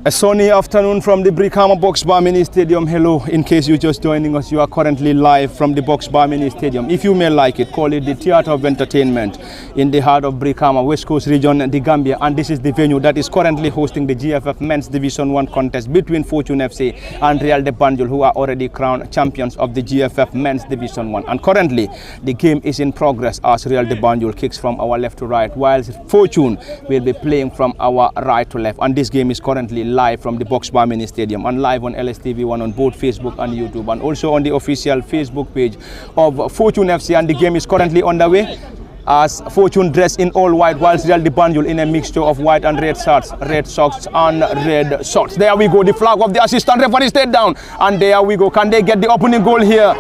A sunny afternoon from the Brikama Box Bar Mini Stadium. Hello, in case you're just joining us, you are currently live from the Box Bar Mini Stadium. If you may like it, call it the Theatre of Entertainment in the heart of Brikama, West Coast region, the Gambia. And this is the venue that is currently hosting the GFF Men's Division 1 contest between Fortune FC and Real de Banjul, who are already crowned champions of the GFF Men's Division 1. And currently, the game is in progress as Real de Banjul kicks from our left to right, whilst Fortune will be playing from our right to left. And this game is currently live from the Box Bar Mini Stadium and live on LSTV1 on both Facebook and YouTube, and also on the official Facebook page of Fortune FC. And the game is currently underway as Fortune dressed in all white, whilst Real de Banjul in a mixture of white and red shirts, red socks and red shorts. There we go, the flag of the assistant referee stayed down, and there we go. Can they get the opening goal here?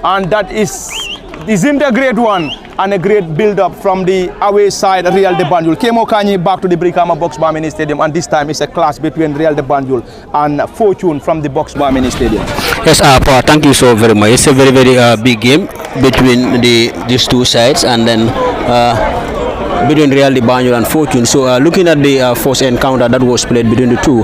And that isn't a great one, and a great build-up from the away side, Real de Banjul. Kemo Kanyi back to the Brikama Box Bar Mini Stadium, and this time it's a clash between Real de Banjul and Fortune from the Box Bar Mini Stadium. Yes, thank you so very much. It's a very, very big game between these two sides, and then between Real de Banjul and Fortune. So looking at the first encounter that was played between the two,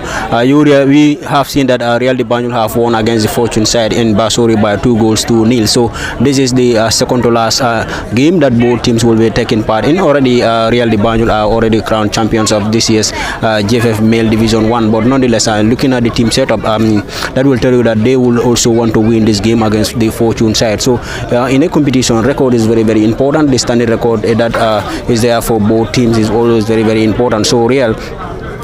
we have seen that Real de Banjul have won against the Fortune side in Basori by 2-0. So this is the second to last game that both teams will be taking part in. Already Real de Banjul are already crowned champions of this year's GFF Male Division 1, but nonetheless looking at the team setup, that will tell you that they will also want to win this game against the Fortune side. So in a competition, record is very, very important. The standing record that is there for both teams is always very, very important. So Real,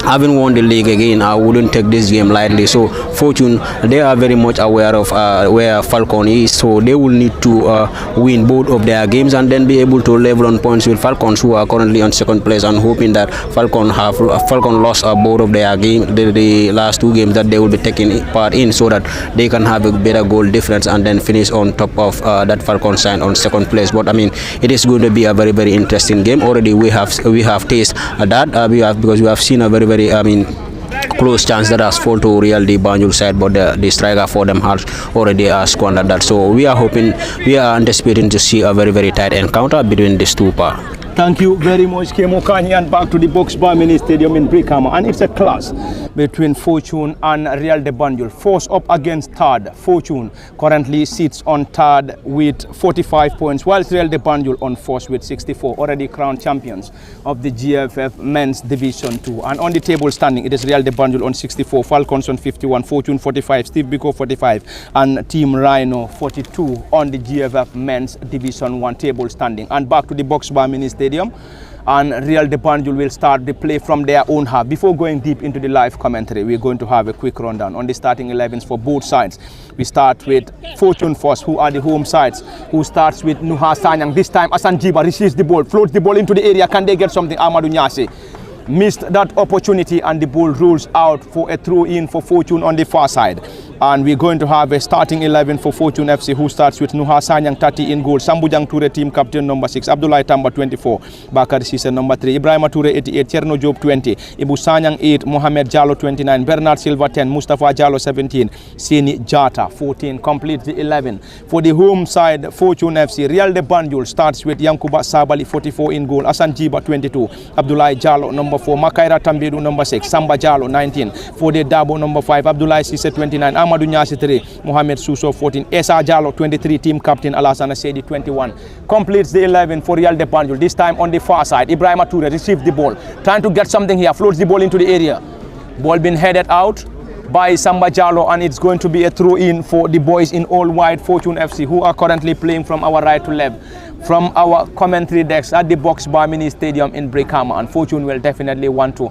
having won the league again, I wouldn't take this game lightly. So Fortune, they are very much aware of where Falcon is, so they will need to win both of their games and then be able to level on points with Falcons, who are currently on second place, and hoping that Falcon lost both of their games, the last two games that they will be taking part in, so that they can have a better goal difference and then finish on top of that Falcon side on second place. But I mean, it is going to be a very, very interesting game. Already we have tasted that because we have seen a very, close chance that has fallen to Real de Banjul side, but the striker for them has already squandered that. So we are anticipating to see a very, very tight encounter between these two pairs. Thank you very much, Kemo Kanyi, and back to the Box Bar Mini Stadium in Brikama. And it's a clash between Fortune and Real de Banjul. Force up against third. Fortune currently sits on third with 45 points, whilst Real de Banjul on fourth with 64, already crowned champions of the GFF Men's Division 2. And on the table standing, it is Real de Banjul on 64, Falcons on 51, Fortune 45, Steve Biko 45, and Team Rhino 42 on the GFF Men's Division 1 table standing. And back to the Box Bar Mini Stadium, and Real de Banjul will start the play from their own half. Before going deep into the live commentary, we're going to have a quick rundown on the starting 11s for both sides. We start with Fortune first, who are the home sides, who starts with Nuha Sanyang. This time Asan Jiba receives the ball, floats the ball into the area. Can they get something? Amadou Nyasi missed that opportunity, and the ball rolls out for a throw-in for Fortune on the far side. And we're going to have a starting 11 for Fortune FC, who starts with Nuha Sanyang 30 in goal, Sambujang Toure team captain number 6, Abdoulaye Tamba 24, Bakar Sise number 3, Ibrahima Toure 88, Cherno Job 20, Ibu Sanyang 8, Mohamed Jallo 29, Bernard Silva 10, Mustafa Jallo 17, Seni Jata 14. Completes the 11 for the home side Fortune FC. Real de Banjul starts with Yankuba Sabali 44 in goal, Asan Jiba 22, Abdoulaye Jallo number 4, Makaira Tambidu number 6, Samba Jallo 19, Fode Dabo number 5, Abdoulaye Sise 29, Amadou Nyasi 3, Mohamed Suso 14, Esa Jallo 23, team captain Alassane Sedi 21. Completes the 11 for Real de Banjul. This time on the far side, Ibrahima Toure receives the ball, trying to get something here, floats the ball into the area. Ball being headed out by Samba Jallo, and it's going to be a throw-in for the boys in all white Fortune FC, who are currently playing from our right to left from our commentary decks at the Box Bar Mini Stadium in Brikama. And Fortune will definitely want to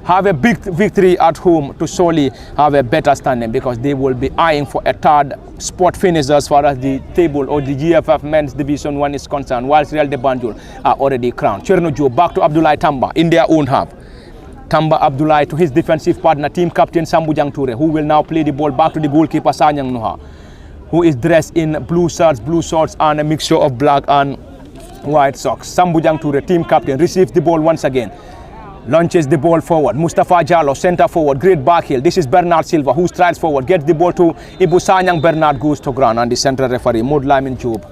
have a big victory at home to solely have a better standing, because they will be eyeing for a third spot finish as far as the table or the GFF Men's Division 1 is concerned, whilst Real de Banjul are already crowned. Cherno Joe back to Abdoulaye Tamba in their own half. Tamba Abdoulaye to his defensive partner, team captain Sambujang Toure, who will now play the ball back to the goalkeeper Sanyang Nuha, who is dressed in blue shorts and a mixture of black and white socks. Sambujang Toure, team captain, receives the ball once again, launches the ball forward. Mustafa Jallo, center forward, great back heel. This is Bernard Silva, who strides forward, gets the ball to Ibu Sanyang. Bernard goes to ground, and the central referee, Maud Lamin Job,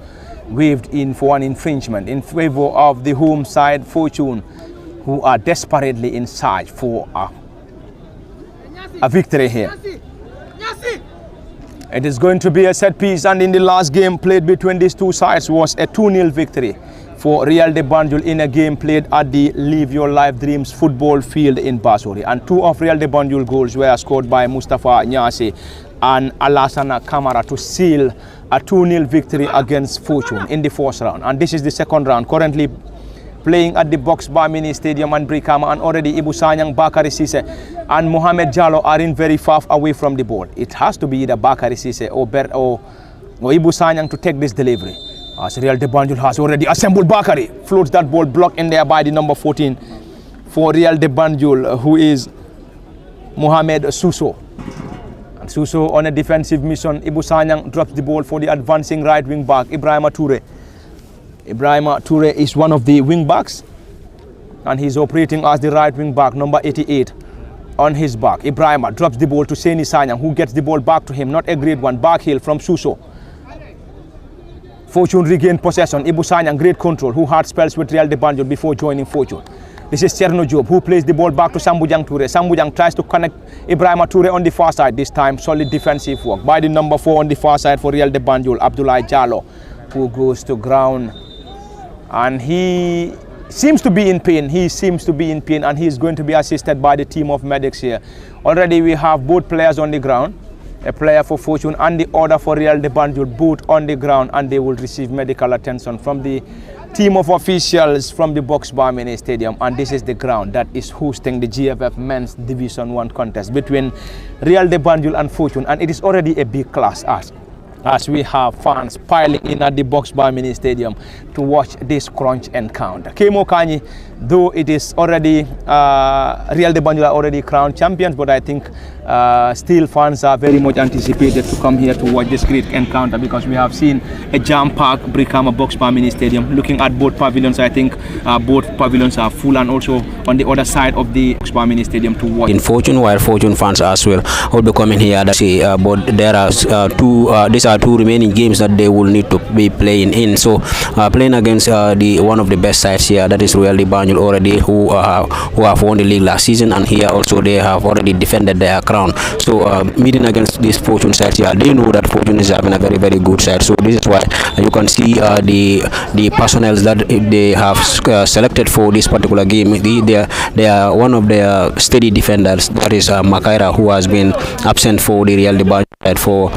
waved in for an infringement in favor of the home side Fortune, who are desperately in search for a a victory here. It is going to be a set piece, and in the last game played between these two sides was a 2-0 victory for Real de Banjul in a game played at the Live Your Life Dreams football field in Basori. And 2 of Real de Banjul goals were scored by Mustafa Nyasi and Alassana Kamara to seal a 2-0 victory against Fortune in the first round. And this is the second round, currently playing at the Box Bar Mini Stadium and Brikama, and already Ibu Sanyang, Bakari Sise and Mohamed Jallo are in very far away from the ball. It has to be either Bakari Sise or Ibu Sanyang to take this delivery. As Real de Banjul has already assembled Bakari, floats that ball blocked in there by the number 14 for Real de Banjul, who is Mohamed Suso. And Suso on a defensive mission. Ibu Sanyang drops the ball for the advancing right wing back, Ibrahima Toure. Ibrahima Toure is one of the wing backs, and he's operating as the right wing back, number 88 on his back. Ibrahima drops the ball to Seni Sanyang, who gets the ball back to him. Not a great one. Back heel from Suso. Fortune regained possession. Ibu Sanyang, great control, who had spells with Real de Banjul before joining Fortune. This is Cherno Job, who plays the ball back to Sambujang Toure. Sambujang tries to connect Ibrahima Toure on the far side. This time, solid defensive work by the number 4 on the far side for Real de Banjul, Abdullah Jallo, who goes to ground. And he seems to be in pain. And he is going to be assisted by the team of medics here. Already we have both players on the ground. A player for Fortune and the other for Real de Banjul, both on the ground, and they will receive medical attention from the team of officials from the Box Bar Mini Stadium. And this is the ground that is hosting the GFF Men's Division 1 contest between Real de Banjul and Fortune, and it is already a big class as we have fans piling in at the Box Bar Mini Stadium to watch this crunch encounter. Kemo Kanyi, though it is already Real de Banjul are already crowned champions, but I think still fans are very much anticipated to come here to watch this great encounter, because we have seen a jam-packed Brikama Box Bar Mini Stadium. Looking at both pavilions, I think both pavilions are full, and also on the other side of the Box Bar Mini Stadium to watch. In Fortune, while Fortune fans as well will be coming here, but there are these are 2 remaining games that they will need to be playing in. So playing against the one of the best sides here, that is Real de Banjul already, who have won the league last season, and here also they have already defended their crown. So meeting against this Fortune side here, they know that Fortune is having a very, very good side. So this is why you can see the personnel that they have selected for this particular game. They are one of their steady defenders, that is Makaira, who has been absent for the Real de Banjul side for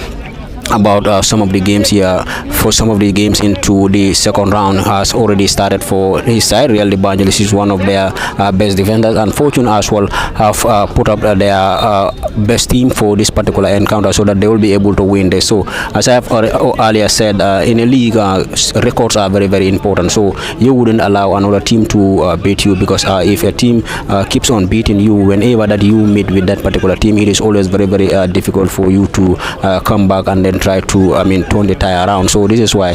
about some of the games here. For some of the games into the second round has already started for his side. Real de Banjul is one of their best defenders, and Fortune as well have put up their best team for this particular encounter, so that they will be able to win this. So as I have earlier said, in a league, records are very, very important. So you wouldn't allow another team to beat you, because if a team keeps on beating you whenever that you meet with that particular team, it is always very, very difficult for you to come back and then try to turn the tire around. So this is why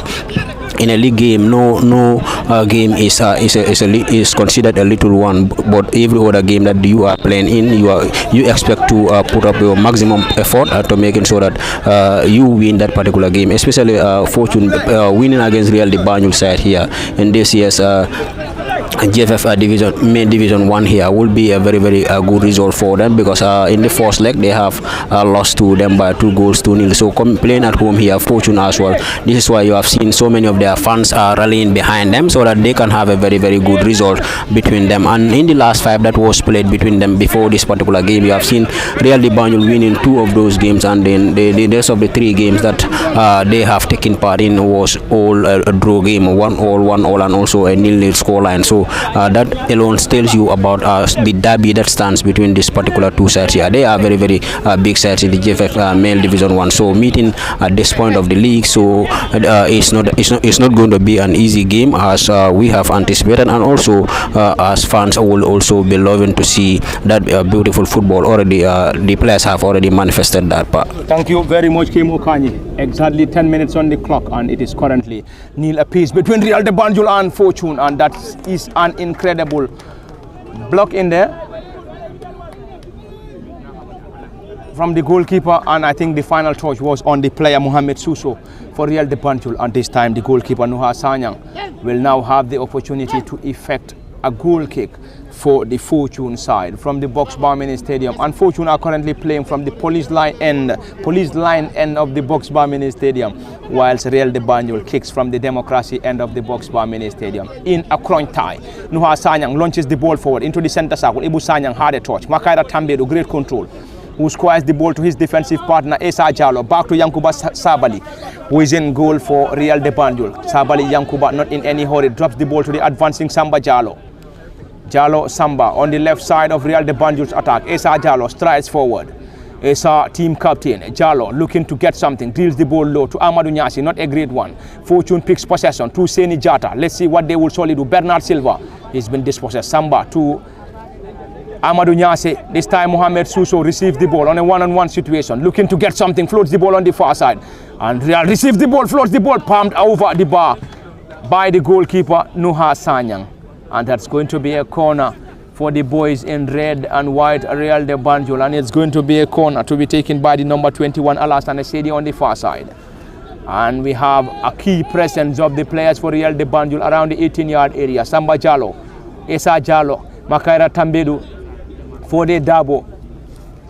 in a league game, no game is considered a little one, but every other game that you are playing in, you expect to put up your maximum effort to making sure that you win that particular game. Especially Fortune winning against Real de Banjul side here in this year's GFF main division 1 here will be a very, very good result for them, because in the first leg they have lost to them by 2-0. So playing at home here, Fortune as well, this is why you have seen so many of their fans rallying behind them, so that they can have a very, very good result between them. And in the last 5 that was played between them before this particular game, you have seen Real de Banjul winning 2 of those games, and then the rest of the 3 games that they have taken part in was all a draw game, 1-1, and also a 0-0 scoreline. So that alone tells you about the derby that stands between this particular 2 sides here. They are very, very big sides in the GFF male division 1. So meeting at this point of the league, so it's not going to be an easy game, as we have anticipated, and also as fans will also be loving to see that beautiful football. Already the players have already manifested that part. Thank you very much, Kemo Kanyi. Exactly 10 minutes on the clock, and it is currently nil apiece between Real de Banjul and Fortune, and that is an incredible block in there from the goalkeeper, and I think the final touch was on the player Mohamed Suso for Real de Banjul, and this time the goalkeeper Nuha Sanyang will now have the opportunity to effect a goal kick for the Fortune side from the Boxbar Mini Stadium. And Fortune are currently playing from the police line end of the Boxbar Mini Stadium, whilst Real de Banjul kicks from the Democracy end of the Boxbar Mini Stadium. In a crunch tie, Nuha Sanyang launches the ball forward into the center circle. Ibu Sanyang had a touch. Makaira Tambedu, great control, who squares the ball to his defensive partner Esa Jallo. Back to Yankuba Sabali, who is in goal for Real de Banjul. Sabali Yankuba not in any hurry, drops the ball to the advancing Samba Jallo. Jallo Samba on the left side of Real de Banjul's attack. Esa Jallo strides forward. Esa team captain Jallo looking to get something, deals the ball low to Amadou Nyasi, not a great one. Fortune picks possession to Seni Jata. Let's see what they will solely do. Bernard Silva, he's been dispossessed. Samba to Amadou Nyasi. This time Mohamed Suso receives the ball on a one-on-one situation, looking to get something, floats the ball on the far side. And Real receives the ball, floats the ball, palmed over the bar by the goalkeeper Nuha Sanyang. And that's going to be a corner for the boys in red and white, Real de Banjul. And it's going to be a corner to be taken by the number 21, Alassane Sedi, on the far side. And we have a key presence of the players for Real de Banjul around the 18-yard area. Samba Jallo, Esa Jallo, Makaira Tambedu, Fode Dabo,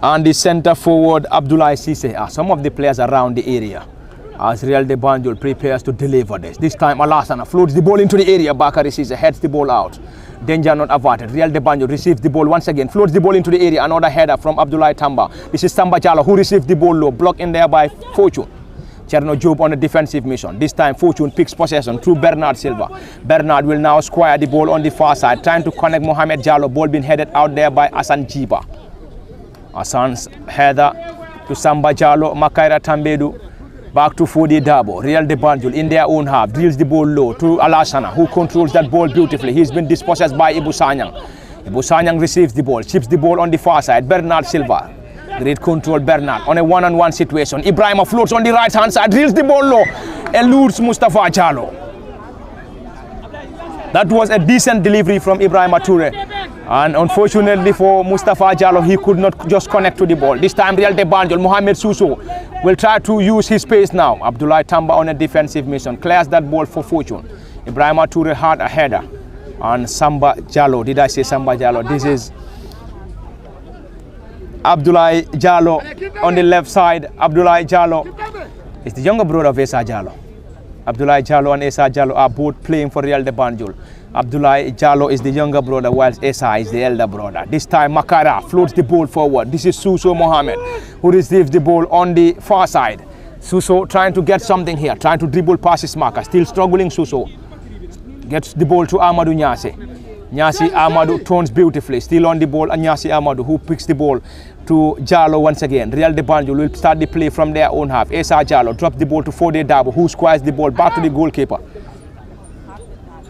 and the center forward Abdoulaye Cisse. Some of the players around the area as Real de Banjul prepares to deliver this. This time Alassane floats the ball into the area. Bakary Cisse heads the ball out. Danger not averted. Real de Banjul receives the ball once again, floats the ball into the area. Another header from Abdoulaye Tamba. This is Samba Jallo who receives the ball low, blocked in there by Fortune. Cherno Job on a defensive mission. This time Fortune picks possession through Bernard Silva. Bernard will now square the ball on the far side, trying to connect Mohamed Jallo. Ball being headed out there by Hassan Jiba. Hassan's header to Samba Jallo, Makaira Tambedu. Back to Fode Dabo. Real de Banjul in their own half deals the ball low to Alassane, who controls that ball beautifully. He's been dispossessed by Ibu Sanyang. Ibu Sanyang receives the ball, chips the ball on the far side. Bernard Silva, great control. Bernard on a one-on-one situation. Ibrahima floats on the right hand side, drills the ball low, eludes Mustafa Jallo. That was a decent delivery from Ibrahima Toure. And unfortunately for Mustafa Jallo, he could not just connect to the ball. This time Real de Banjul, Mohamed Suso will try to use his pace now. Abdoulaye Tamba on a defensive mission, clears that ball for Fortune. Ibrahima Toure had a header. And Samba Jallo, did I say Samba Jallo? This is Abdoulaye Jallo on the left side. Abdoulaye Jallo is the younger brother of Esa Jallo. Abdoulaye Jallo and Esa Jallo are both playing for Real de Banjul. Abdoulaye Jallo is the younger brother, whilst Esa is the elder brother. This time Makara floats the ball forward. This is Suso Mohamed, who receives the ball on the far side. Suso trying to get something here, trying to dribble past his marker. Still struggling Suso. Gets the ball to Amadou Nyasi. Nyasi Amadou turns beautifully. Still on the ball, and Nyasi Amadou, who picks the ball to Jallo once again. Real de Banjul will start the play from their own half. Esa Jallo drops the ball to Fode Dabo, who squares the ball back to the goalkeeper.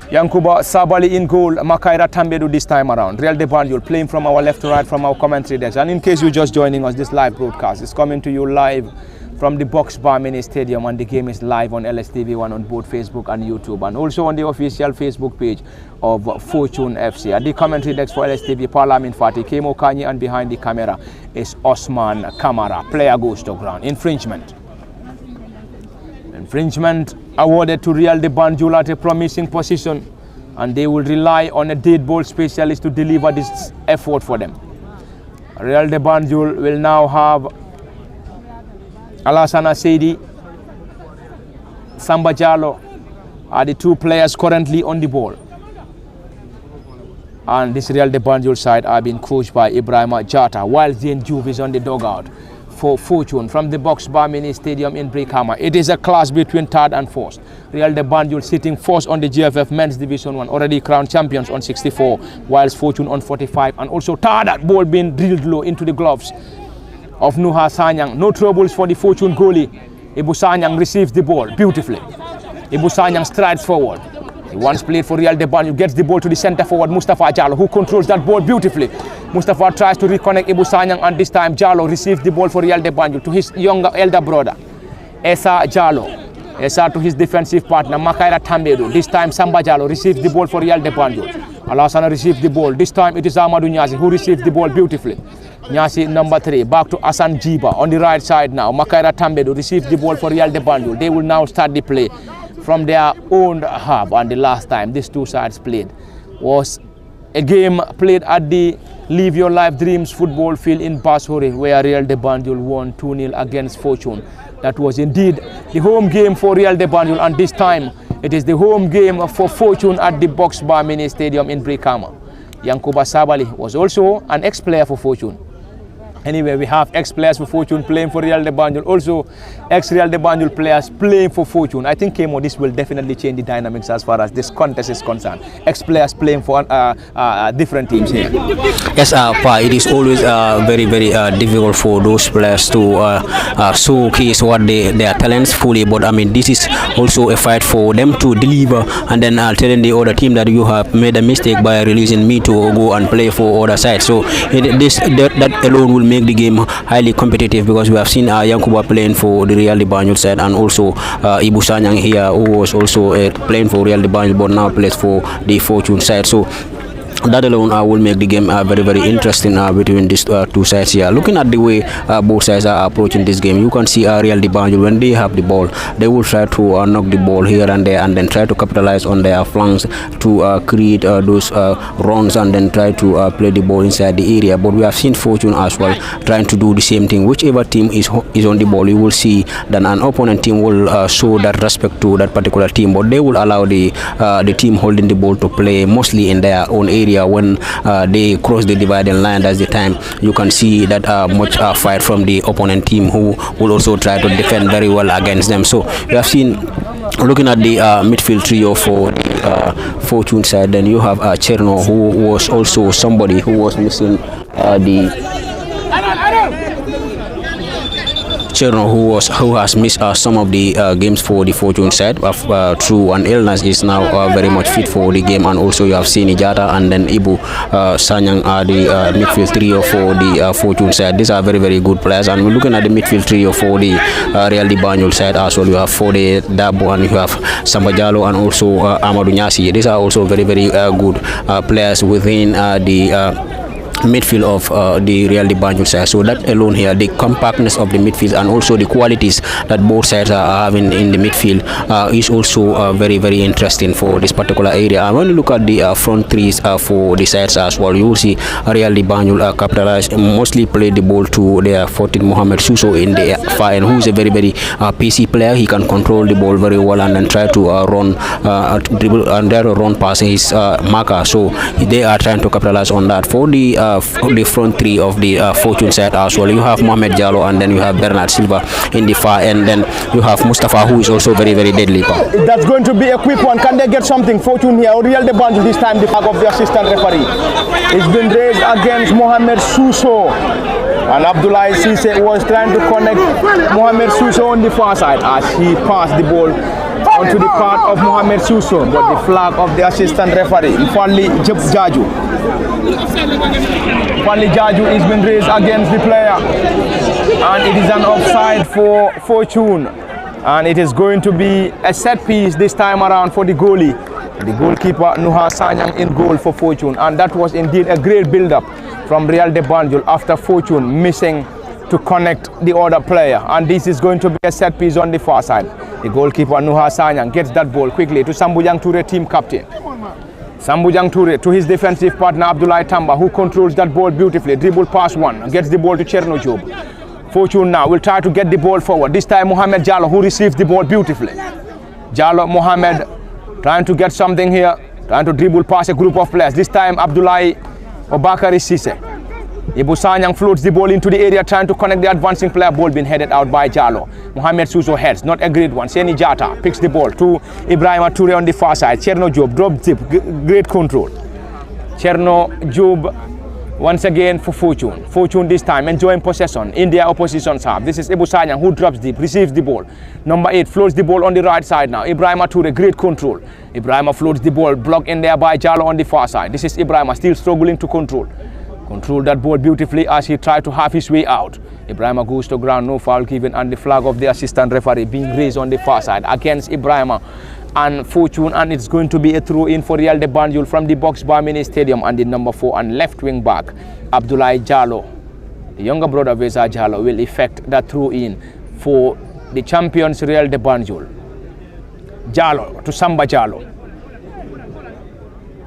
Yankuba Sabali in goal, Makaira Tambedu this time around. Real de Banjul playing from our left to right from our commentary desk. And in case you're just joining us, this live broadcast is coming to you live from the Boxbar Mini Stadium, and the game is live on LSTV1 on both Facebook and YouTube, and also on the official Facebook page of Fortune FC. At the commentary desk for LSTV, Parlament Fati, Kemo Kanyi, and behind the camera is Osman Kamara. Player goes to ground. Infringement awarded to Real de Banjul at a promising position, and they will rely on a dead ball specialist to deliver this effort for them. Real de Banjul will now have Alassane Sedi, Samba Jallo are the two players currently on the ball. And this Real de Banjul side are being coached by Ibrahima Jata, while Zain Juve is on the dugout for Fortune from the Boxbar Mini Stadium in Brikama. It is a clash between third and fourth. Real de Banjul sitting fourth on the GFF Men's Division 1, already crowned champions on 64, whilst Fortune on 45, and also third at ball being drilled low into the gloves of Nuha Sanyang. No troubles for the Fortune goalie. Ibu Sanyang receives the ball beautifully. Ibu Sanyang strides forward. He once played for Real de Banjul, gets the ball to the center forward, Mustafa Jallo, who controls that ball beautifully. Mustafa tries to reconnect Ibu Sanyang, and this time Jallo receives the ball for Real de Banjul to his elder brother, Esa Jallo. Esa to his defensive partner, Makaira Tambedu. This time Samba Jallo receives the ball for Real de Banjul. Alassane receives the ball. This time it is Amadou Nyasi who receives the ball beautifully. Nyasi number 3, back to Hassan Jiba on the right side now. Makaira Tambedu receives the ball for Real de Banjul. They will now start the play from their own hub, and the last time these two sides played was A game played at the Live Your Life Dreams football field in Basore, where Real de Banjul won 2-0 against Fortune. That was indeed the home game for Real de Banjul, and this time it is the home game for Fortune at the Box Bar Mini Stadium in Brikama. Yankuba Sabali was also an ex-player for Fortune. Anyway, we have ex-players for Fortune playing for Real de Banjul, also ex-Real de Banjul players playing for Fortune. I think, Kemo, this will definitely change the dynamics as far as this contest is concerned. Ex-players playing for different teams here. Yes, it is always very, very difficult for those players to showcase what their talents fully. But I mean, this is also a fight for them to deliver, and then telling the other team that you have made a mistake by releasing me to go and play for other side. So that alone will make the game highly competitive, because we have seen Yankuba playing for the Real de Banjul side, and also Ibu Sanyang here, who was also playing for Real de Banjul but now plays for the Fortune side. So that alone will make the game very, very interesting between these two sides here. Looking at the way both sides are approaching this game, you can see Real de Banjul, when they have the ball, they will try to knock the ball here and there, and then try to capitalize on their flanks to create those runs, and then try to play the ball inside the area. But we have seen Fortune as well trying to do the same thing. Whichever team is on the ball, you will see that an opponent team will show that respect to that particular team, but they will allow the team holding the ball to play mostly in their own area. When they cross the dividing line, that's the time you can see that much fight from the opponent team, who will also try to defend very well against them. So you have seen, looking at the midfield trio for the Fortune side, then you have Cherno, who was also somebody who was missing Cherno, who has missed some of the games for the Fortune side through an illness, is now very much fit for the game. And also you have seen Ijata and then Ibu Sanyang, the midfield trio for the Fortune side. These are very, very good players. And we're looking at the midfield trio for the Real de Banjul side as well. You have Fode Dabo, and you have Samba Jallo, and also Amadou Nyasi. These are also very, very good players within the midfield of the Real de Banjul side. So that alone here, the compactness of the midfield and also the qualities that both sides are having in the midfield is also very, very interesting for this particular area. And when you look at the front threes for the sides as well, you will see Real de Banjul capitalize, mostly play the ball to their 14 Mohamed Suso in the far end, who is a very, very PC player. He can control the ball very well, and then try to run dribble and try to run past his marker. So they are trying to capitalize on that. For the front three of the Fortune side as well, you have Mohamed Jallo, and then you have Bernard Silva in the far end. Then you have Mustafa, who is also very, very deadly. That's going to be a quick one. Can they get something? Fortune here, Real de Banjul this time, the flag of the assistant referee. It's been raised against Mohamed Suso, and Abdullah Sise was trying to connect Mohamed Suso on the far side as he passed the ball onto the part of Mohamed Suso, but the flag of the assistant referee, Ifali Jaju. Ifali Jaju is been raised against the player, and it is an offside for Fortune, and it is going to be a set piece this time around for the goalie. The goalkeeper Nuha Sanyang in goal for Fortune, and that was indeed a great build-up from Real de Banjul after Fortune missing to connect the other player, and this is going to be a set piece on the far side. The goalkeeper Nuha Sanyang gets that ball quickly to Sambujang Toure, team captain. Sambujang Toure to his defensive partner Abdullah Tamba, who controls that ball beautifully. Dribble pass one, gets the ball to Cherno Job. Fortune now will try to get the ball forward. This time Mohamed Jallo, who receives the ball beautifully. Jallo Mohamed trying to get something here, trying to dribble past a group of players. This time Abdullah Obakari Sise. Ibu Sanyang floats the ball into the area, trying to connect the advancing player. Ball being headed out by Jallo. Mohamed Suso heads, not a great one. Seni Jata picks the ball to Ibrahima Toure on the far side. Cherno Job, drop zip, great control. Cherno Job once again for Fortune. Fortune this time enjoying possession in their opposition's half. This is Ibu Sanyang, who drops deep, receives the ball. Number 8 floats the ball on the right side now. Ibrahima Toure, great control. Ibrahima floats the ball, blocked in there by Jallo on the far side. This is Ibrahima still struggling to control that ball beautifully as he tried to have his way out. Ibrahima goes to ground, no foul given, and the flag of the assistant referee being raised on the far side against Ibrahima and Fortune, and it's going to be a throw in for Real de Banjul from the Box Bar Mini Stadium, and the number 4 and left wing back Abdullah Jallo, the younger brother of Vesa Jallo, will effect that throw in for the champions Real de Banjul. Jallo to Samba Jallo.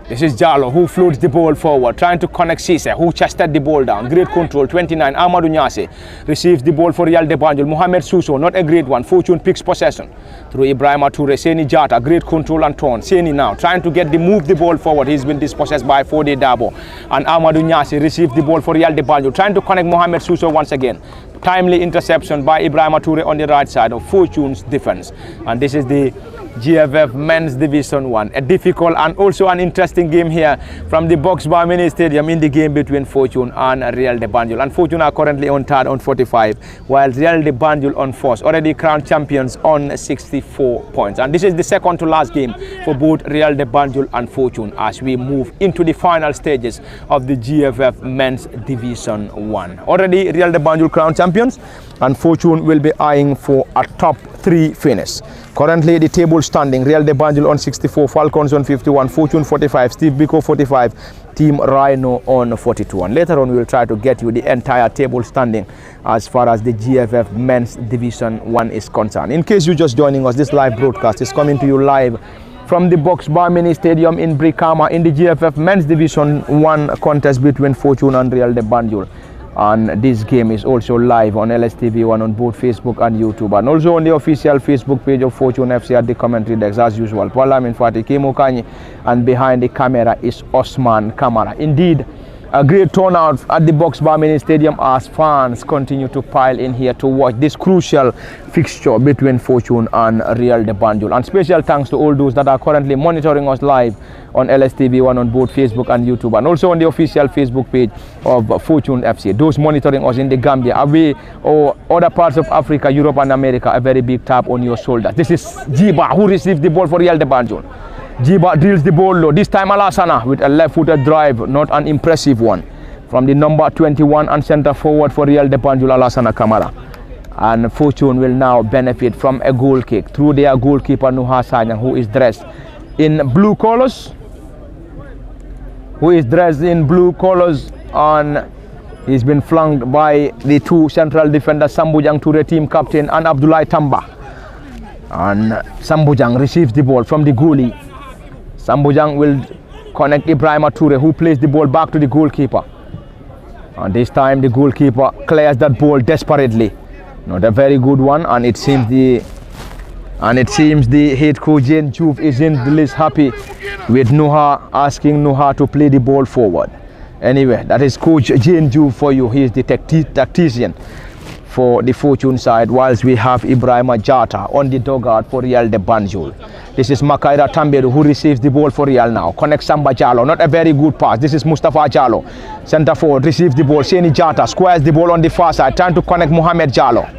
This is Jallo who floats the ball forward, trying to connect Cisse, who chested the ball down. Great control, 29, Amadou Nyase receives the ball for Real de Banjul. Mohamed Suso, not a great one. Fortune picks possession through Ibrahima Toure. Seni Jata, great control and turn. Seni now trying to move the ball forward. He's been dispossessed by Fode Dabo. And Amadou Nyase receives the ball for Real de Banjul, trying to connect Mohamed Suso once again. Timely interception by Ibrahima Toure on the right side of Fortune's defense. And this is the GFF Men's Division 1. A difficult and also an interesting game here from the Boxbar Mini Stadium in the game between Fortune and Real de Banjul. And Fortune are currently on third on 45, while Real de Banjul on fourth, already crowned champions on 64 points. And this is the second to last game for both Real de Banjul and Fortune as we move into the final stages of the GFF Men's Division 1. Already Real de Banjul crowned champions, and Fortune will be eyeing for a top 3 finish. Currently the table standing: Real de Banjul on 64, Falcons on 51, Fortune 45, Steve Biko 45, Team Rhino on 42. And later on we will try to get you the entire table standing as far as the GFF Men's Division 1 is concerned. In case you're just joining us, this live broadcast is coming to you live from the Boxbar Mini Stadium in Brikama in the GFF Men's Division 1 contest between Fortune and Real de Banjul. And this game is also live on LSTV1 on both Facebook and YouTube, and also on the official Facebook page of Fortune FC at the commentary desk as usual. Palamin Fati Kemokanyi, and behind the camera is Osman Kamara. Indeed, a great turnout at the Boxbar Mini Stadium as fans continue to pile in here to watch this crucial fixture between Fortune and Real de Banjul. And special thanks to all those that are currently monitoring us live on LSTV1 on both Facebook and YouTube, and also on the official Facebook page of Fortune FC. Those monitoring us in the Gambia, away or other parts of Africa, Europe and America, a very big tap on your shoulders. This is Jiba who received the ball for Real de Banjul. Jiba drills the ball low. This time Alassana with a left-footed drive, not an impressive one, from the number 21 and centre forward for Real de Banjul, Alassana Kamara. And Fortune will now benefit from a goal kick through their goalkeeper Nuha Sanyang, who is dressed in blue colours. And he's been flanked by the two central defenders, Sambujang Toure, team captain, and Abdullah Tamba. And Sambujang receives the ball from the goalie. Sambujang will connect Ibrahima Toure, who plays the ball back to the goalkeeper. And this time the goalkeeper clears that ball desperately. Not a very good one, and it seems the head coach Jane Juve isn't the least happy with Nuha, asking Nuha to play the ball forward. Anyway, that is Coach Jane Juve for you. He is the tactician for the Fortune side, whilst we have Ibrahima Jata on the dugout for Real de Banjul. This is Makaira Tamberu who receives the ball for Real now. Connects Samba Jallo, not a very good pass. This is Mustafa Jallo, centre forward, receives the ball. Seni Jata squares the ball on the far side, trying to connect Mohamed Jallo.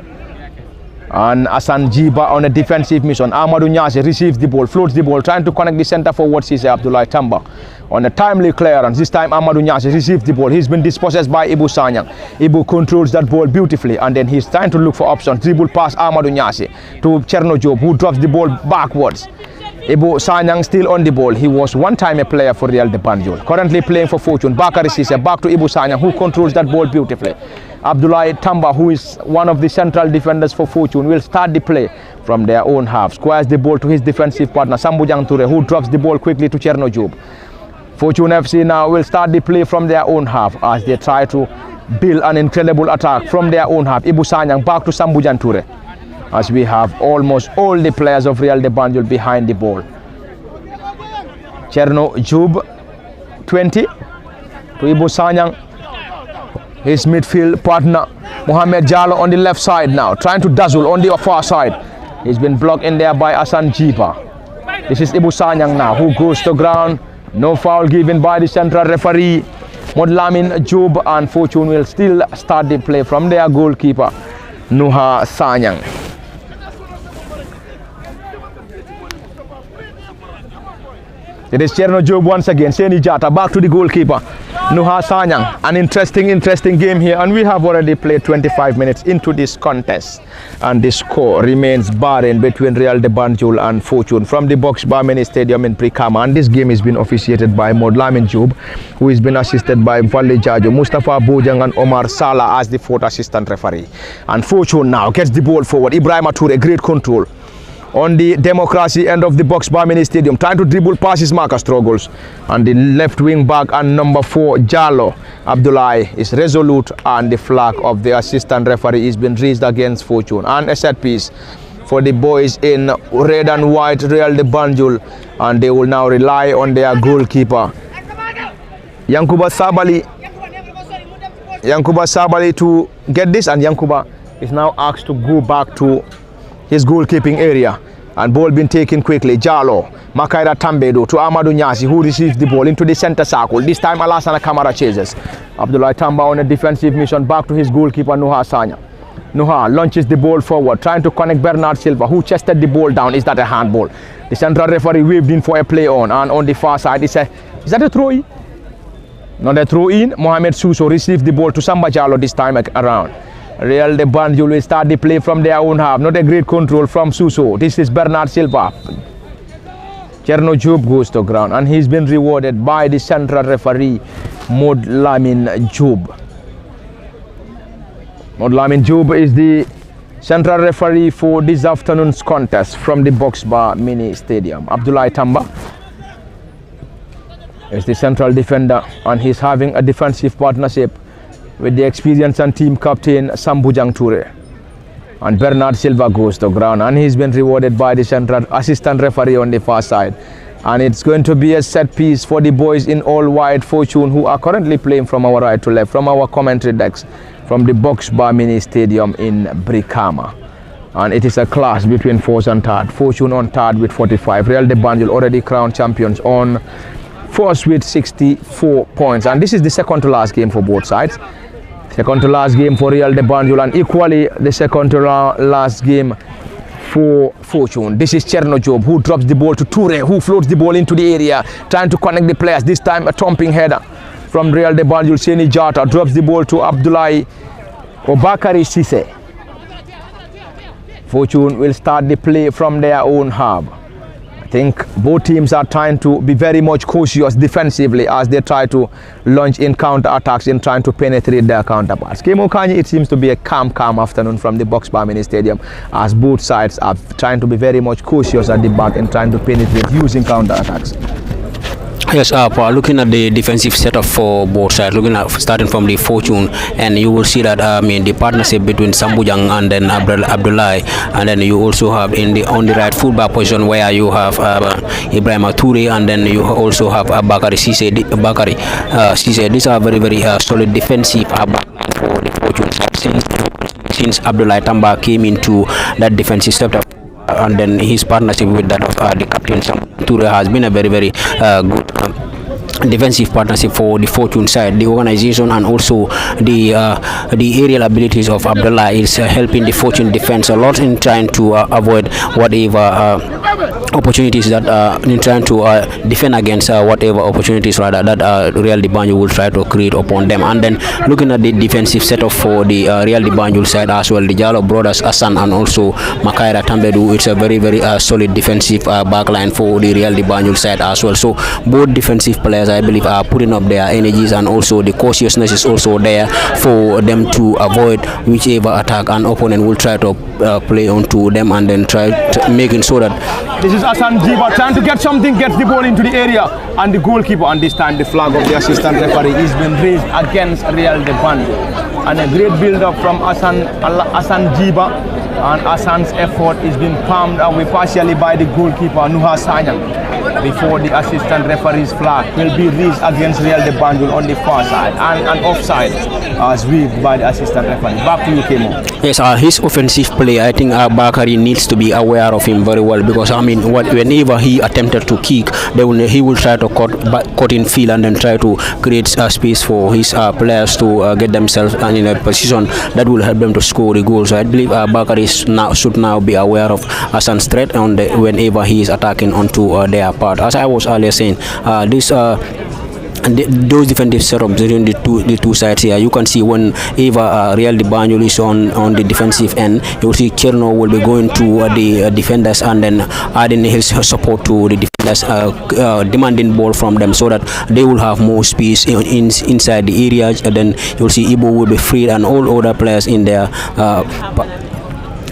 And Asan Jiba on a defensive mission. Amadou Nyase receives the ball, floats the ball, trying to connect the centre forward, Cisse Abdullah Tamba. On a timely clearance, this time Amadou Nyase receives the ball. He's been dispossessed by Ibu Sanyang. Ibu controls that ball beautifully, and then he's trying to look for options. Dribble pass Amadou Nyase to Cherno Job, who drops the ball backwards. Ibu Sanyang still on the ball. He was one time a player for Real de Banjul. Currently playing for Fortune. Bakary Cisse back to Ibu Sanyang, who controls that ball beautifully. Abdullah Tamba, who is one of the central defenders for Fortune, will start the play from their own half. Squares the ball to his defensive partner Sambujang Toure, who drops the ball quickly to Cherno Job. Fortune FC now will start the play from their own half as they try to build an incredible attack from their own half. Ibu Sanyang back to Sambujang Toure, as we have almost all the players of Real de Banjul behind the ball. Cherno Job 20 to Ibu Sanyang. His midfield partner Mohamed Jallo on the left side now, trying to dazzle on the far side. He's been blocked in there by Asan Jiba. This is Ibu Sanyang now, who goes to ground. No foul given by the central referee Modlamin Job, and Fortune will still start the play from their goalkeeper Nuha Sanyang. It is Cherno Job once again. Seni Jata back to the goalkeeper Nuha Sanyang. An interesting game here, and we have already played 25 minutes into this contest, and the score remains barren between Real de Banjul and Fortune from the Boxbar Mini Stadium in Brikama. And this game has been officiated by Modlamin Job, who has been assisted by Valle Jajo, Mustafa Bojang and Omar Salah as the fourth assistant referee. And Fortune now gets the ball forward. Ibrahima Toure, great control on the democracy end of the box by Mini Stadium. Trying to dribble past his marker struggles. And the left wing back and number 4, Jallo Abdullahi, is resolute, and the flag of the assistant referee is being raised against Fortune. And a set piece for the boys in red and white, Real de Banjul, and they will now rely on their goalkeeper, Yankuba Sabali, to get this, and Yankuba is now asked to go back to his goalkeeping area, and ball being taken quickly. Jallo, Makaira Tambedo to Amadou Nyasi, who receives the ball into the center circle. This time Alassana Kamara chases. Abdullah Tamba on a defensive mission back to his goalkeeper Nuha Sanya. Nuha launches the ball forward, trying to connect Bernard Silva, who chested the ball down. Is that a handball? The central referee waved in for a play on, and on the far side is that a throw-in? Not a throw-in. Mohamed Suso received the ball to Samba Jallo this time around. Real de Banjul will start the play from their own half. Not a great control from Suso. This is Bernard Silva. Cherno Job goes to ground, and he's been rewarded by the central referee, Mod Lamin Job. Mod Lamin Job is the central referee for this afternoon's contest from the Box Bar Mini Stadium. Abdullah Tamba is the central defender, and he's having a defensive partnership with the experienced and team captain Sambujang Toure. And Bernard Silva goes to ground, and he's been rewarded by the central assistant referee on the far side. And it's going to be a set piece for the boys in all white, Fortune, who are currently playing from our right to left, from our commentary decks, from the Box Bar Mini Stadium in Brikama. And it is a clash between fourth and third. Fortune on third with 45. Real de Banjul already crowned champions on fourth with 64 points. And this is the second to last game for both sides. Second to last game for Real de Banjul, and equally the second to last game for Fortune. This is Cherno Job, who drops the ball to Toure, who floats the ball into the area, trying to connect the players. This time a thumping header from Real de Banjul. Seni Jata drops the ball to Abdullahi Obakari Sise. Fortune will start the play from their own half. I think both teams are trying to be very much cautious defensively as they try to launch in counter-attacks in trying to penetrate their counterparts. Kemokani, it seems to be a calm afternoon from the Box Bar Mini Stadium, as both sides are trying to be very much cautious at the back and trying to penetrate using counter-attacks. Yes, looking at the defensive setup for both sides, looking at starting from the Fortune, and you will see that the partnership between Sambujang and then Abdullahi, and then you also have on the right fullback position where you have Ibrahim Toure, and then you also have Bakari Cisse. These are very solid defensive back for the Fortune side since Abdullahi Tamba came into that defensive setup. And then his partnership with that of the captain Toure has been a very good defensive partnership for the Fortune side. The organization and also the aerial abilities of Abdullah is helping the Fortune defense a lot in trying to avoid whatever opportunities that in trying to defend against whatever opportunities rather that Real de Banjul will try to create upon them. And then looking at the defensive setup for the Real de Banjul side as well, the Jallo brothers Hassan and also Makaira Tambedu, it's a very solid defensive backline for the Real de Banjul side as well. So both defensive players, I believe, are putting up their energies, and also the cautiousness is also there for them to avoid whichever attack an opponent will try to play onto them, and then try to making sure that this is Hassan Jiba trying to get something, gets the ball into the area, and the goalkeeper, and this time the flag of the assistant referee is being raised against Real de Banjul. And a great build-up from Hassan Jiba, and Hassan's effort is being palmed away partially by the goalkeeper Nuha Sanyang before the assistant referee's flag will be raised against Real de Banjul on the far side, and an offside as waved by the assistant referee. Back to you, Kemo. Yes, his offensive play, I think Bakari needs to be aware of him very well, because whenever he attempted to kick, he will try to cut in field and then try to create space for his players to get themselves in a position that will help them to score the goal. So I believe Bakari should now be aware of Hassan's threat on whenever he is attacking onto their part. As I was earlier saying, those defensive setups between the two sides here, you can see when Real de Banjul is on the defensive end, you'll see Cherno will be going to the defenders and then adding his support to the defenders, demanding ball from them so that they will have more space inside the area, and then you'll see Ibo will be freed and all other players in there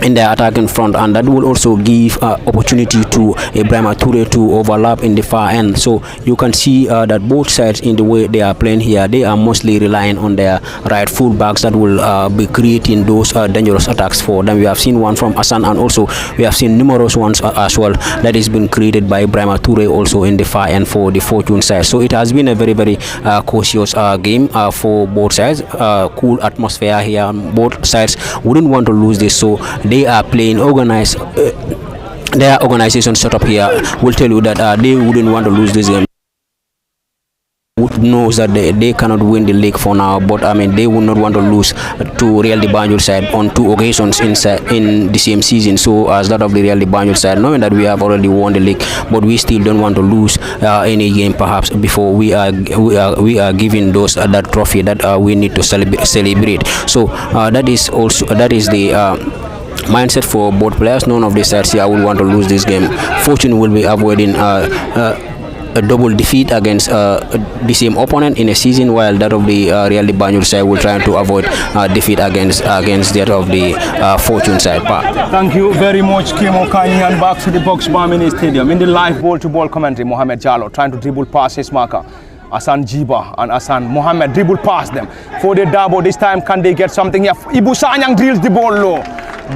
in their attacking front, and that will also give opportunity to Ibrahima Toure to overlap in the far end. So you can see that both sides, in the way they are playing here, they are mostly relying on their right fullbacks that will be creating those dangerous attacks for them. We have seen one from Hassan, and also we have seen numerous ones as well that is been created by Ibrahima Toure also in the far end for the Fortune side. So it has been a very, very cautious game for both sides. Cool atmosphere here on both sides. Wouldn't want to lose this, so they are playing organized. Their organization set up here will tell you that they wouldn't want to lose this game. Knows that they cannot win the league for now, but I mean they would not want to lose to Real de Banjul side on 2 occasions in the same season. So as that of the Real de Banjul side, knowing that we have already won the league, but we still don't want to lose any game perhaps before we are giving those that trophy that we need to celebrate. So that is the mindset for both players. None of the sides here will want to lose this game. Fortune will be avoiding a double defeat against the same opponent in a season, while that of the Real de Banjul side will try to avoid defeat against that of the Fortune side. Thank you very much, Kimo Kanyi, and back to the Box Bar Mini Stadium. In the live ball-to-ball commentary, Mohamed Jallow trying to dribble past his marker, Hassan Jiba and Hassan Mohamed dribble past them. For the Dabo, this time can they get something here? Ibu Sanyang drills the ball low.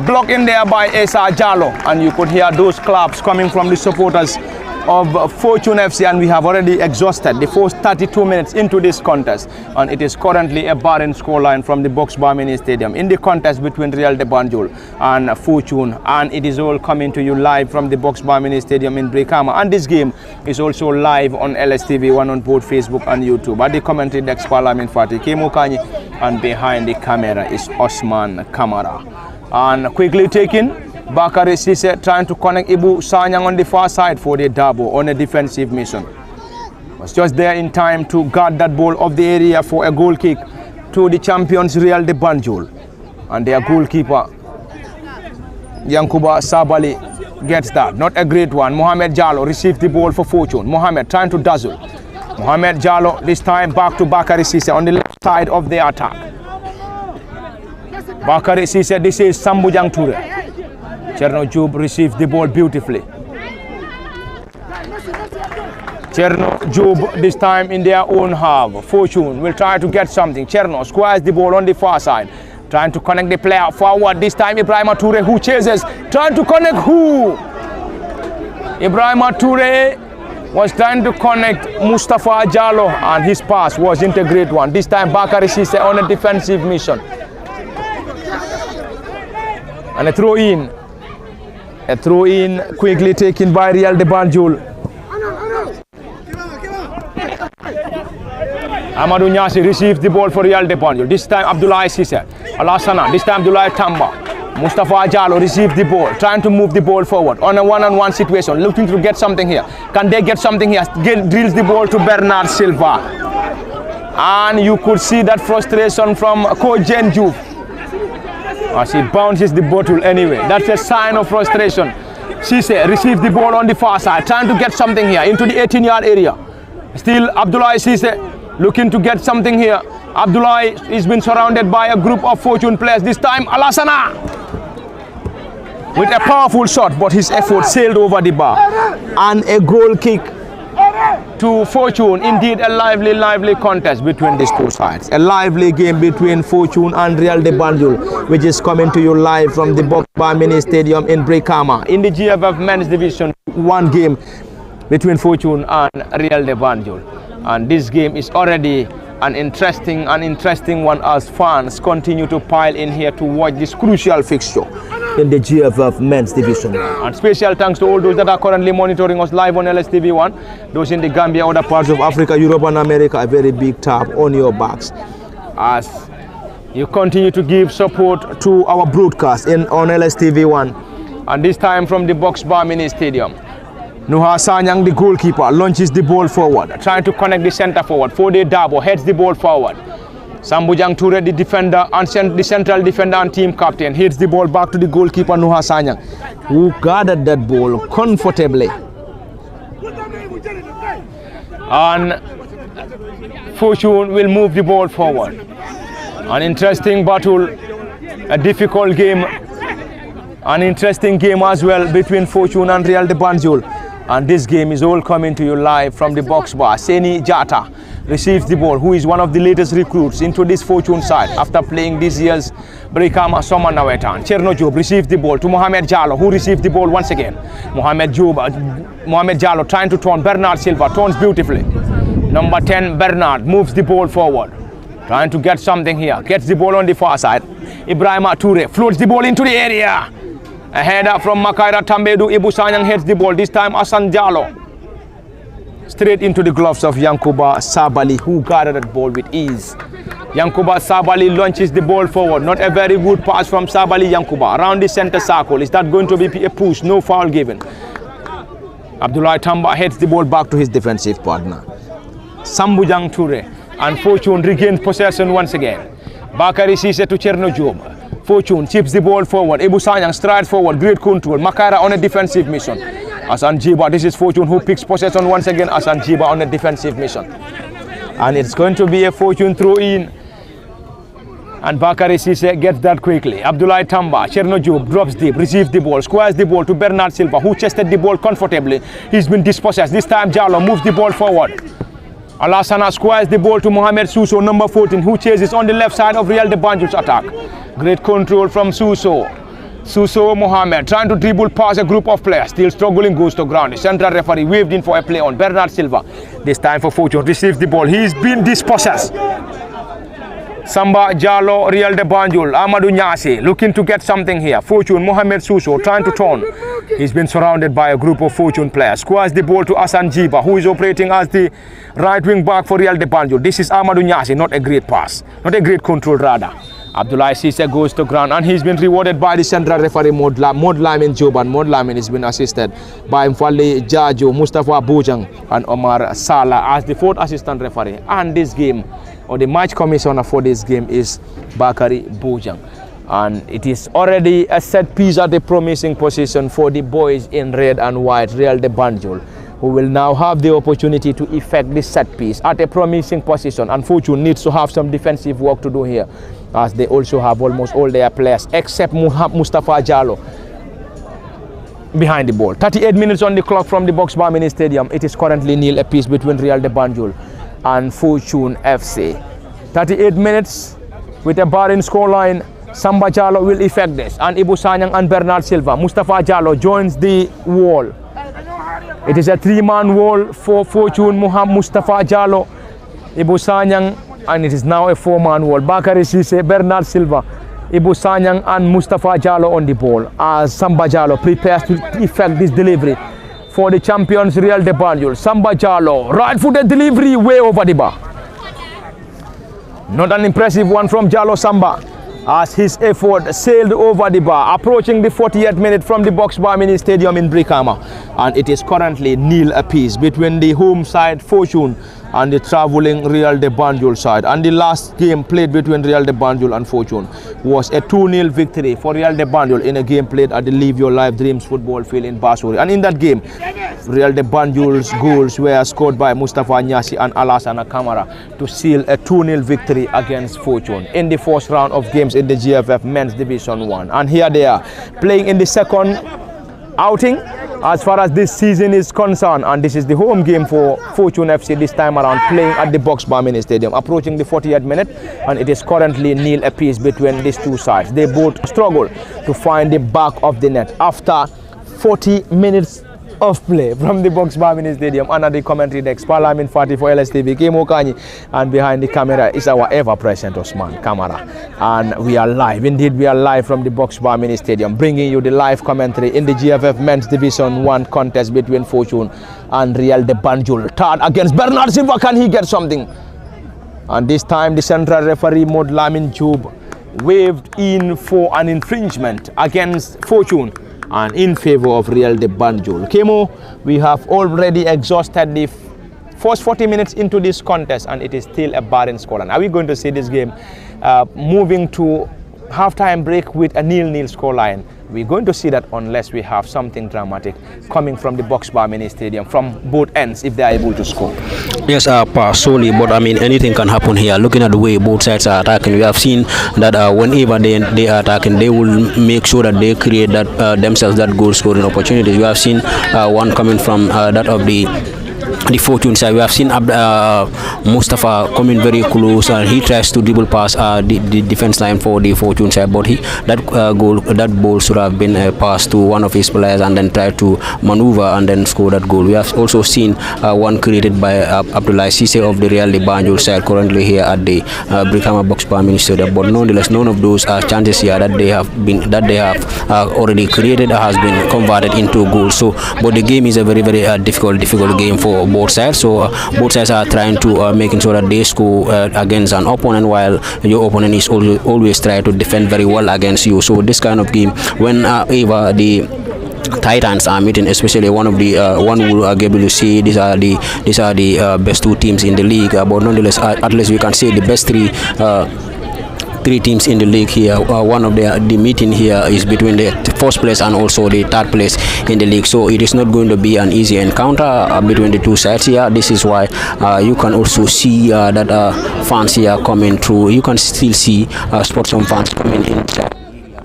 Blocked in there by Esa Jallow, and you could hear those claps coming from the supporters of Fortune FC, and we have already exhausted the first 32 minutes into this contest, and it is currently a barren scoreline from the Box Bar Mini Stadium in the contest between Real de Banjul and Fortune, and it is all coming to you live from the Box Bar Mini Stadium in Brikama, and this game is also live on LSTV1 on both Facebook and YouTube. At the commentary desk, Parliament Fatih Kimo Kanyi, and behind the camera is Osman Kamara. And quickly taken, Bakari Sise trying to connect Ibu Sanyang on the far side for the Dabo on a defensive mission. Was just there in time to guard that ball off the area for a goal kick to the champions Real de Banjul. And their goalkeeper, Yankuba Sabali, gets that. Not a great one. Mohamed Jallow received the ball for Fortune. Mohamed trying to dazzle. Mohamed Jallow this time back to Bakari Sise on the left side of the attack. Bakari Sise, this is Sambujang Toure. Cherno Joub received the ball beautifully. Cherno Joub this time in their own half. Fortune will try to get something. Cherno squares the ball on the far side, trying to connect the player forward. This time Ibrahima Toure, who chases, trying to connect who? Ibrahima Toure was trying to connect Mustafa Jallow, and his pass wasn't a great one. This time Bakari Sise on a defensive mission. And a throw in. A throw in quickly taken by Real de Banjul. Amadou Nyasi received the ball for Real de Banjul. This time Abdoulaye Sise. Alassana. This time Abdoulaye Tamba. Mustafa Jallow received the ball, trying to move the ball forward on a one-on-one situation, looking to get something here. Can they get something here? Drills the ball to Bernard Silva. And you could see that frustration from Coach Jen Juve as he bounces the bottle anyway. That's a sign of frustration. Sise received the ball on the far side, trying to get something here into the 18-yard area. Still Abdoulaye Sise looking to get something here. Abdoulaye has been surrounded by a group of Fortune players. This time Alassana with a powerful shot, but his effort sailed over the bar. And a goal kick to Fortune. Indeed a lively contest between these two sides. A lively game between Fortune and Real de Banjul, which is coming to you live from the Box Bar Mini Stadium in Brikama in the GFF Men's Division 1 game between Fortune and Real de Banjul. And this game is already an interesting one as fans continue to pile in here to watch this crucial fixture in the GFF Men's Division 1. And special thanks to all those that are currently monitoring us live on LSTV1, those in the Gambia, other parts of Africa, Europe and America. A very big tap on your backs as you continue to give support to our broadcast on LSTV1, and this time from the Box Bar Mini Stadium. Nuha Sanyang, the goalkeeper, launches the ball forward, trying to connect the center forward. Fode Dabo heads the ball forward. Sambujang Toure, the defender, and the central defender and team captain, hits the ball back to the goalkeeper Nuha Sanyang, who guarded that ball comfortably. And Fortune will move the ball forward. An interesting battle, a difficult game An interesting game as well between Fortune and Real de Banjul. And this game is all coming to you live from the box bar. Seni Jata receives the ball, who is one of the latest recruits into this Fortune side after playing this year's Brikama Summer Nawetan. Cherno Job receives the ball to Mohamed Jallo, who receives the ball once again. Mohamed Jallo trying to turn. Bernard Silva turns beautifully. Number 10, Bernard moves the ball forward, trying to get something here. Gets the ball on the far side. Ibrahima Toure floats the ball into the area. A header from Makaira Tambedu. Ibu Sanyang heads the ball. This time Hassan Jallo. Straight into the gloves of Yankuba Sabali, who guarded that ball with ease. Yankuba Sabali launches the ball forward. Not a very good pass from Sabali Yankuba. Around the center circle. Is that going to be a push? No foul given. Abdullah Tamba heads the ball back to his defensive partner. Sambujang Toure. And Fortune regains possession once again. Bakari Sise to Cherno Job. Fortune chips the ball forward. Ibu Sanyang strides forward. Great control. Makaira on a defensive mission. Hassan Jiba, this is Fortune who picks possession once again. Hassan Jiba on a defensive mission. And it's going to be a Fortune throw in. And Bakari Sise gets that quickly. Abdullah Tamba, Cherno Job drops deep, receives the ball, squares the ball to Bernard Silva, who chested the ball comfortably. He's been dispossessed. This time Jallo moves the ball forward. Alassana squares the ball to Mohamed Suso, number 14, who chases on the left side of Real de Banjul's attack. Great control from Suso. Suso Mohamed trying to dribble past a group of players. Still struggling, goes to ground. The central referee waved in for a play on. Bernard Silva. This time for Fortune. Receives the ball. He's been dispossessed. Samba Jallo, Real de Banjul. Amadou Nyasi looking to get something here. Fortune, Mohamed Suso trying to turn. He's been surrounded by a group of Fortune players. Squares the ball to Hassan Jiba, who is operating as the right wing back for Real de Banjul. This is Amadou Nyasi. Not a great pass. Not a great control rather. Abdullah Sise goes to ground and he's been rewarded by the central referee Mod Lamin Joban. Mod Lamin has been assisted by Mfali Jajo, Mustafa Bojang and Omar Sala as the fourth assistant referee. And this game, or the match commissioner for this game, is Bakari Bojang. And it is already a set piece at the promising position for the boys in red and white, Real de Banjul, who will now have the opportunity to effect this set piece at a promising position. And Fortune needs to have some defensive work to do here, as they also have almost all their players except Mustafa Jallo behind the ball. 38 minutes on the clock from the Box Bar Mini Stadium. It is currently nil apiece between Real de Banjul and Fortune FC. 38 minutes with a barring scoreline. Samba Jallo will effect this, and Ibu Sanyang and Bernard Silva. Mustafa Jallo joins the wall. It is a three-man wall for Fortune, Mustafa Jallo, Ibu Sanyang, and it is now a four-man wall. Bakari Sise, Bernard Silva, Ibu Sanyang and Mustafa Jallo on the ball as Samba Jallo prepares to effect this delivery for the champions Real de Banjul. Samba Jallo, right-footed delivery way over the bar. Not an impressive one from Jallo Samba, as his effort sailed over the bar, approaching the 48th minute from the Box Bar Mini Stadium in Brikama. And it is currently nil apiece between the home side Fortune and the travelling Real de Banjul side. And the last game played between Real de Banjul and Fortune was a 2-0 victory for Real de Banjul in a game played at the Live Your Life Dreams football field in Basuri. And in that game, Real de Banjul's goals were scored by Mustafa Nyasi and Alassana Kamara to seal a 2-0 victory against Fortune in the first round of games in the GFF Men's Division 1. And here they are playing in the second outing as far as this season is concerned, and this is the home game for Fortune FC this time around, playing at the Box Bar Mini Stadium, approaching the 40th minute, and it is currently nil apiece between these two sides. They both struggle to find the back of the net after 40 minutes of play from the Box Bar Mini Stadium. Under the commentary deck, Parlament 40 for LSTV, Kemo Kanyi, and behind the camera is our ever-present Osman Kamara. And we are live, indeed we are live from the Box Bar Mini Stadium, bringing you the live commentary in the GFF Men's Division 1 contest between Fortune and Real de Banjul. Third against Bernard Silva, can he get something? And this time the central referee Mod Lamin Job waved in for an infringement against Fortune and in favor of Real de Banjul. Kemo, we have already exhausted the first 40 minutes into this contest, and it is still a barren scoreline. Are we going to see this game moving to halftime break with a 0-0 scoreline? We're going to see that unless we have something dramatic coming from the Box Bar Mini Stadium from both ends if they are able to score. Yes, solely, but I mean anything can happen here. Looking at the way both sides are attacking, we have seen that whenever they are attacking, they will make sure that they create that themselves that goal scoring opportunities. We have seen one coming from that of the Fortune side. We have seen Mustafa coming very close, and he tries to dribble past the defense line for the Fortune side, but that ball should have been passed to one of his players and then try to maneuver and then score that goal. We have also seen one created by Abdullah Sise of the Real de Banjul side, currently here at the Brikama Box Bar Mini Stadium, but nonetheless none of those chances here that they have already created has been converted into goals. So but the game is a very difficult game for both sides. So both sides are trying to making sure that they score against an opponent, while your opponent is always trying to defend very well against you. So this kind of game, whenever the Titans are meeting, especially one will be able to see these are the best two teams in the league, but nonetheless at least we can say the best three teams in the league here. One of the meeting here is between the first place and also the third place in the league, so it is not going to be an easy encounter between the two sides here. This is why you can also see that fans here coming through. You can still see Sportsum fans coming in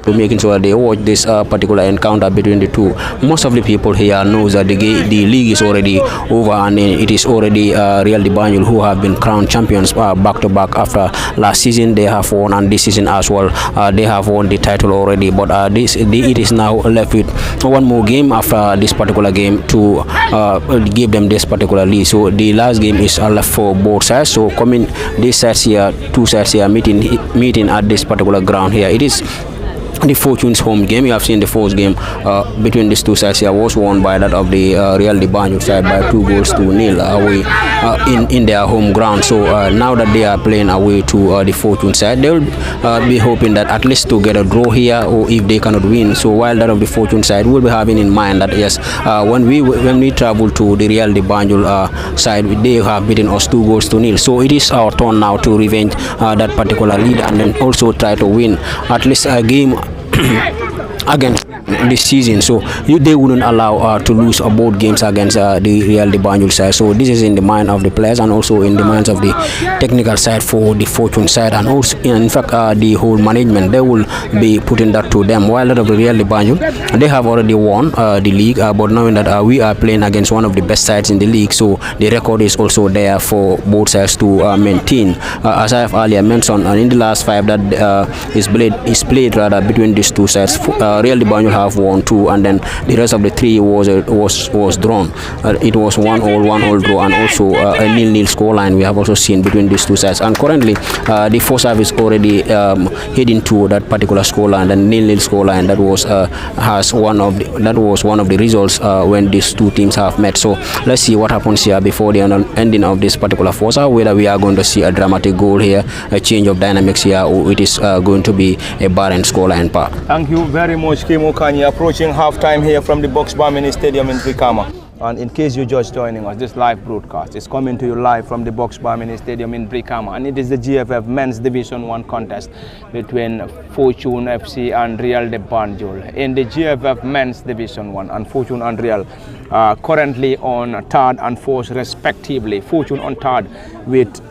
to making sure they watch this particular encounter between the two. Most of the people here knows that the league is already over, and it is already Real de Banjul who have been crowned champions back to back. After last season they have won, and this season as well they have won the title already, but it is now left with one more game after this particular game to give them this particular lead. So the last game is left for both sides. So coming these sides here, two sides here meeting at this particular ground here. It is the Fortune's home game. You have seen the first game between these two sides here was won by that of the Real de Banjul side by 2-0 away in their home ground. So now that they are playing away to the Fortune side, they will be hoping that at least to get a draw here, or if they cannot win. So while that of the Fortune side will be having in mind that yes, when we travel to the Real de Banjul side, they have beaten us 2-0. So it is our turn now to revenge that particular lead and then also try to win at least a game against this season. So they wouldn't allow to lose both games against the Real de Banjul side. So this is in the mind of the players and also in the minds of the technical side for the Fortune side, and also in fact the whole management. They will be putting that to them. While that of the Real de Banjul, they have already won the league, but knowing that we are playing against one of the best sides in the league, so the record is also there for both sides to maintain. As I have earlier mentioned, and in the last 5 that is played rather between these two sides, Real de Banjul have won 2, and then the rest of the 3 was drawn. It was 1-1 draw, and also a 0-0 scoreline we have also seen between these two sides. And currently the first half is already heading to that particular scoreline, the 0-0 scoreline. That was one of the results when these two teams have met. So let's see what happens here before the ending of this particular first half, whether we are going to see a dramatic goal here, a change of dynamics here, or it is going to be a barren scoreline part. Thank you very much, Kim Okanyi. Approaching half-time here from the Box Bar Mini Stadium in Brikama. And in case you're just joining us, this live broadcast is coming to you live from the Box Bar Mini Stadium in Brikama, and it is the GFF Men's Division 1 contest between Fortune FC and Real de Banjul. In the GFF Men's Division 1, and Fortune and Real currently on 3rd and 4th respectively. Fortune on 3rd with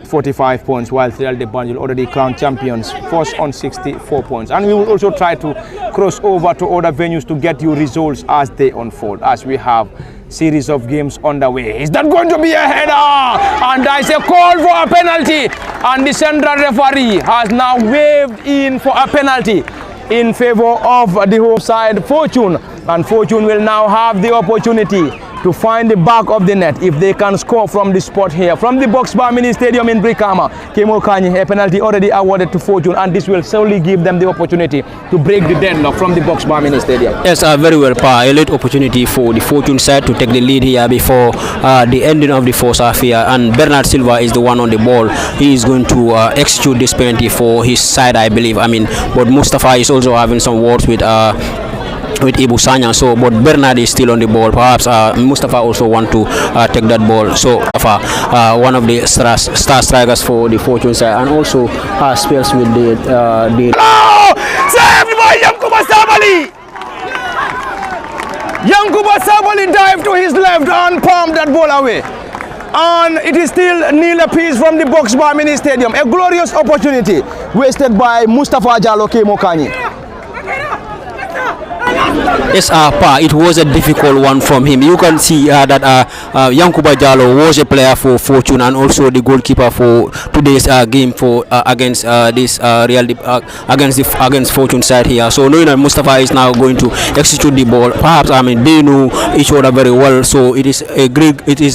45 points, while Real de Banjul already crowned champions, first on 64 points. And we will also try to cross over to other venues to get you results as they unfold, as we have series of games underway. Is that going to be a header? And there is a call for a penalty, and the central referee has now waved in for a penalty in favor of the home side, Fortune. And Fortune will now have the opportunity to find the back of the net if they can score from the spot here from the Box Bar Mini Stadium in Brikama. Kemo Kanyi, a penalty already awarded to Fortune, and this will solely give them the opportunity to break the deadlock from the Box Bar Mini Stadium. Yes, very well, Pa. A late opportunity for the Fortune side to take the lead here before the ending of the first half here, and Bernard Silva is the one on the ball. He is going to execute this penalty for his side, I believe. But Mustafa is also having some words with Ibu Sanya, so but Bernard is still on the ball. Perhaps Mustafa also want to take that ball. So one of the star strikers for the Fortune side, and also spells with the Sabali! Yankuba Sabali dived to his left and palmed that ball away. And it is still nil apiece from the box bar mini stadium. A glorious opportunity wasted by Mustafa Jallo Kemokani. Yes, Pa, it was a difficult one from him. You can see that Yankuba Jallo was a player for Fortune and also the goalkeeper for today's game for against this against Fortune side here. So knowing that Mustafa is now going to execute the ball, perhaps they know each other very well. So it is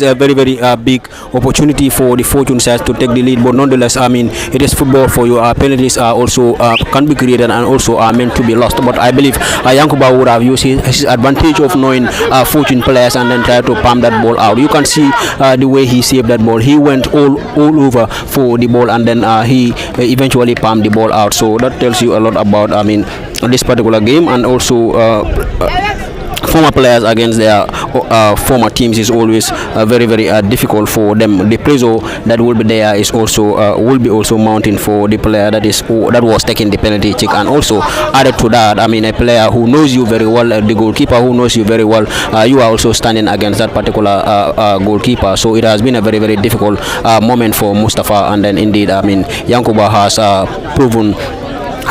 a very big opportunity for the Fortune side to take the lead. But nonetheless, it is football for you. Penalties are also can be created and also are meant to be lost. But I believe Yankuba would have used his advantage of knowing Fortune players and then try to palm that ball out. You can see the way he saved that ball. He went all over for the ball and then he eventually palmed the ball out. So that tells you a lot about this particular game, and also former players against their former teams is always very difficult for them. The pressure that will be there is also will be also mounting for the player that was taking the penalty kick, and also added to that, a player who knows you very well, the goalkeeper who knows you very well, you are also standing against that particular goalkeeper. So it has been a very difficult moment for Mustafa, and then indeed Yankuba has proven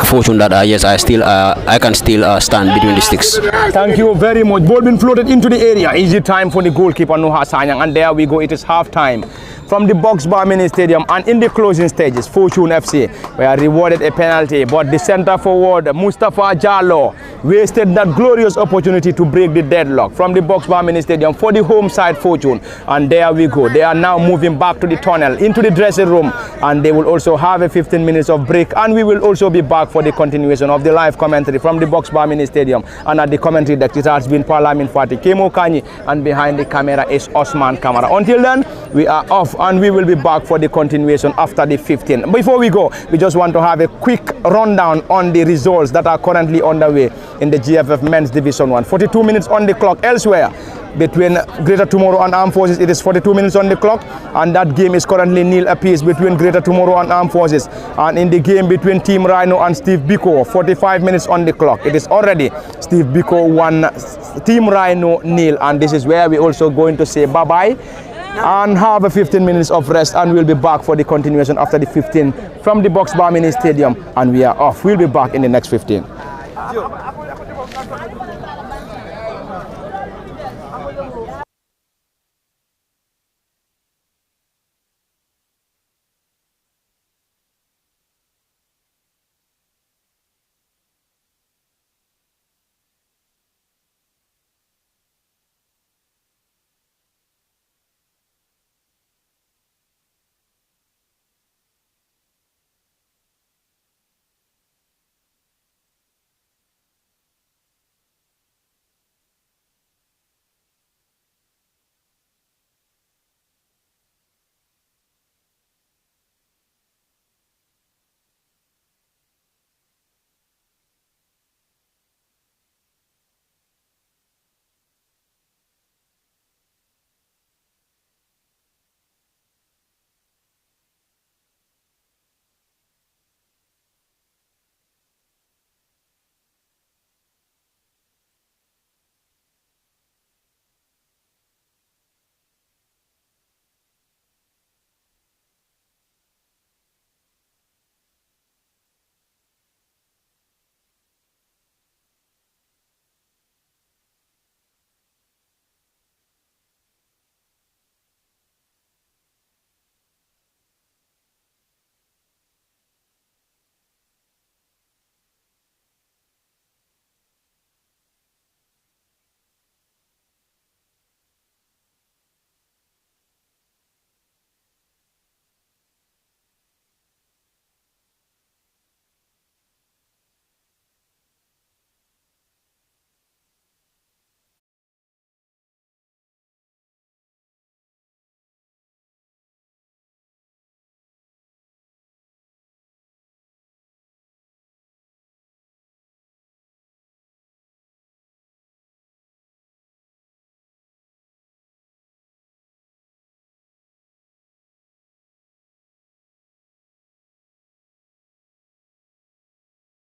Fortune that yes, I can still stand between the sticks. Thank you very much. Ball been floated into the area. Easy time for the goalkeeper Noha Sanyang, and there we go. It is half time from the Box Bar Mini Stadium, and in the closing stages, Fortune FC were rewarded a penalty, but the centre forward Mustafa Jallo wasted that glorious opportunity to break the deadlock from the Box Bar Mini Stadium for the home side Fortune. And there we go. They are now moving back to the tunnel, into the dressing room, and they will also have a 15 minutes of break, and we will also be back for the continuation of the live commentary from the Box Bar Mini Stadium. And at the commentary deck, it has been Parliament Fati Kemo Kanyi, and behind the camera is Osman Kamara. Until then, we are off, and we will be back for the continuation after the 15. Before we go, we just want to have a quick rundown on the results that are currently underway in the GFF Men's Division 1. 42 minutes on the clock elsewhere. Between Greater Tomorrow and Armed Forces, it is 42 minutes on the clock, and that game is currently nil apiece between Greater Tomorrow and Armed Forces. And in the game between Team Rhino and Steve Biko, 45 minutes on the clock, it is already Steve Biko 1, Team Rhino nil, and this is where we're also going to say bye-bye and have a 15 minutes of rest, and we'll be back for the continuation after the 15 from the Box Bar Mini Stadium, and we are off. We'll be back in the next 15.